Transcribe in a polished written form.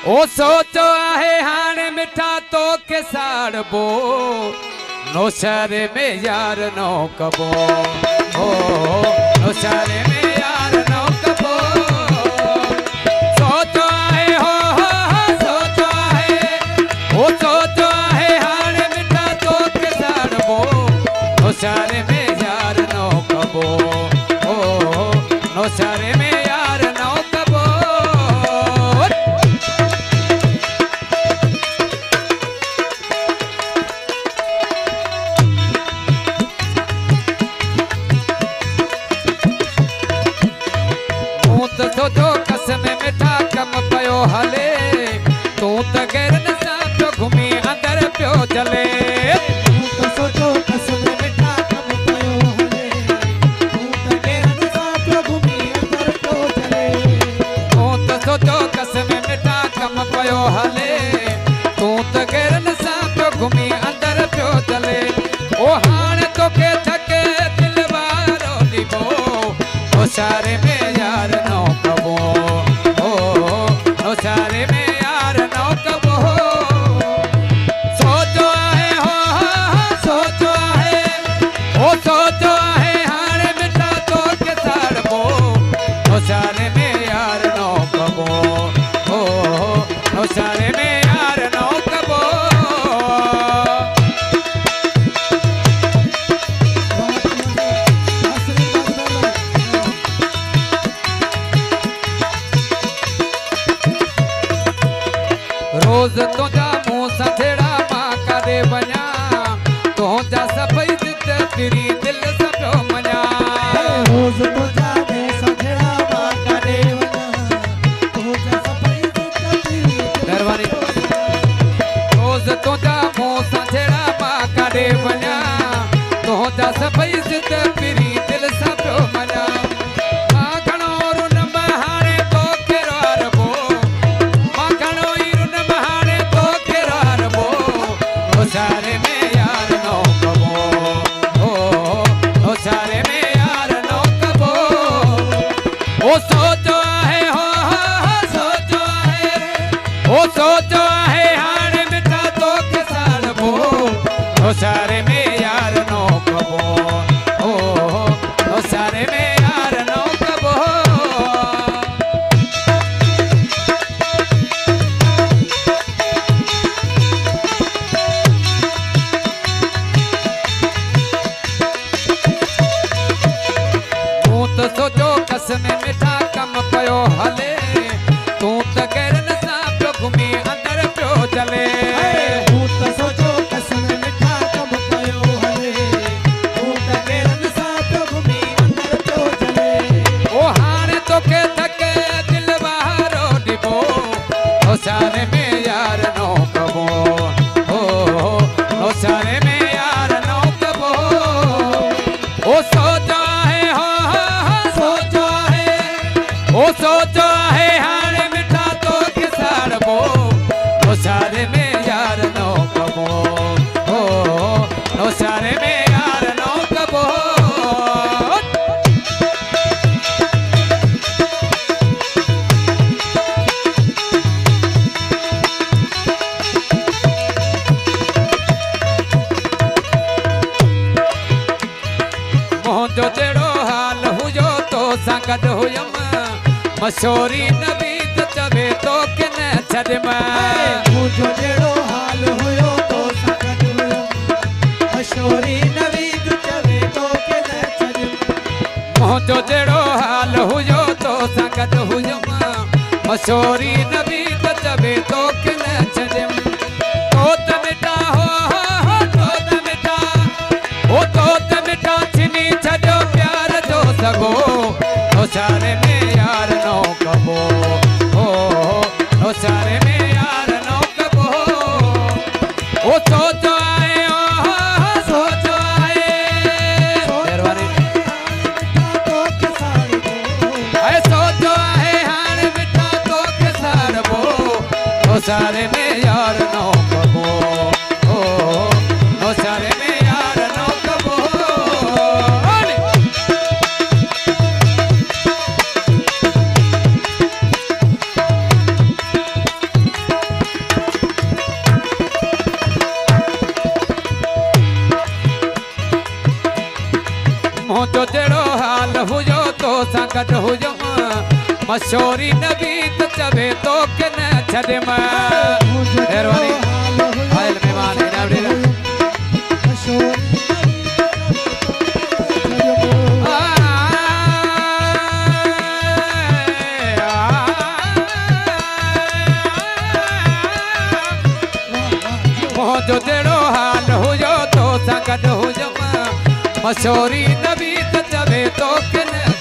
ओ सोचो आहे हाणे मिठा तो के साड़बो नौशहरे में यार नो कबो ओ नौशहरे में यार नो कबो सोचो आहे हो सोचो आहे ओ सोचो आहे हाणे मिठा तो के साड़बो नौशहरे में यार नो कबो ओ नौशहरे में यार नो कबो सोचो कसम मिठा कम पयो हले तू त गैरन सां पियो घुमी अंदर पियो चले सोचो कसम मिठा कम पयो हले तू त गैरन सां पियो घुमी अंदर पियो चले तू त सोचो कसम मिठा कम पयो हले तू त गैरन सां पियो घुमी अंदर पियो चले ओ हाणे तोखे थके दिल वारो ॾिबो होशियारे में यार नो कबो ओ होशियारे में यार नो कबो सोचो आहे हो सोचो आहे ओ सोचो आहे हाणे मिठा तो के साड़बो होशियारे में यार नो कबो ओ होशियारे में यार नो कबो रोज तुझा मुंह सां छेड़ा मां काॾे वञा तुंहिंजा सभई जिद फिरी दिल सां पियो मञा रोज तुझा मुंह सां छेड़ा मां काॾे वञा तुंहिंजा सभई दरबारी रोज तुझा मुंह सां छेड़ा मां काॾे वञा तुंहिंजा सभई जिद फिरी दिल सां पियो मञा मां घणो रुन हाणे तोखे रारबो मां घणो ई रुन हाणे तोखे रारबो होशियारे में यार नो कबो ओ होशियारे में यार नो कबो ओ सोचो आहे हो सोचो आहे ओ सोचो आहे हाणे मिठा तोखे साड़बो होशियारे में यार नो कबो ओ होशियारे में यार नो कबो तू त सोचो कसम मिठा कम पयो हले तू त गैरन सां पियो घुमी अंदर पियो चले तू त सोचो कसम मिठा कम पयो हले तू त गैरन सां पियो घुमी अंदर पियो चले ओ हाणे तोखे थके दिल वारो ॾिबो होशियारे में यार नो कबो ओ होशियारे में यार नो कबो ओ सोचो आहे हो सोचो आहे ओ सोचो आहे हाणे मिठा तोखे साड़बो होशियारे में यार नो कबो ओ होशियारे में यार नो कबो मुंहिंजो जहिड़ो हाल हुयो तो सां गॾु हुयमि मशहूरी नबी त चवे तो के न छॾियमि मुंहिंजो जहिड़ो हाल हुयो तो सां गॾु हुयमि मशहूरी नवीद चवे तो के न छॾियमि मुंहिंजो जहिड़ो हाल हुयो तो सां गॾु हुयमि मशहूरी नबी त चवे तो के न छॾियमि तो त मिठा हो तो त मिठा ओ तो त मिठा छिनी छॾियो प्यार जो सॻो होशियारे में यार नो कबो ओ होशियारे में यार नो कबो ओ सोचो आहे सोचो आहे दरबारी तोखे साड़बो ऐ सोचो आहे हाणे मिठा तोखे साड़बो होशियारे में यार नो कबो ओ होशियारे में यार नो कबो मशहूरी नबी त चवे तो के न छॾे महिरबानी आयल महिमान इनाम ॾे जो जहिड़ो हाल हुयो तो सां गॾु हुजमि मशहूरी नबी त चवे तो के न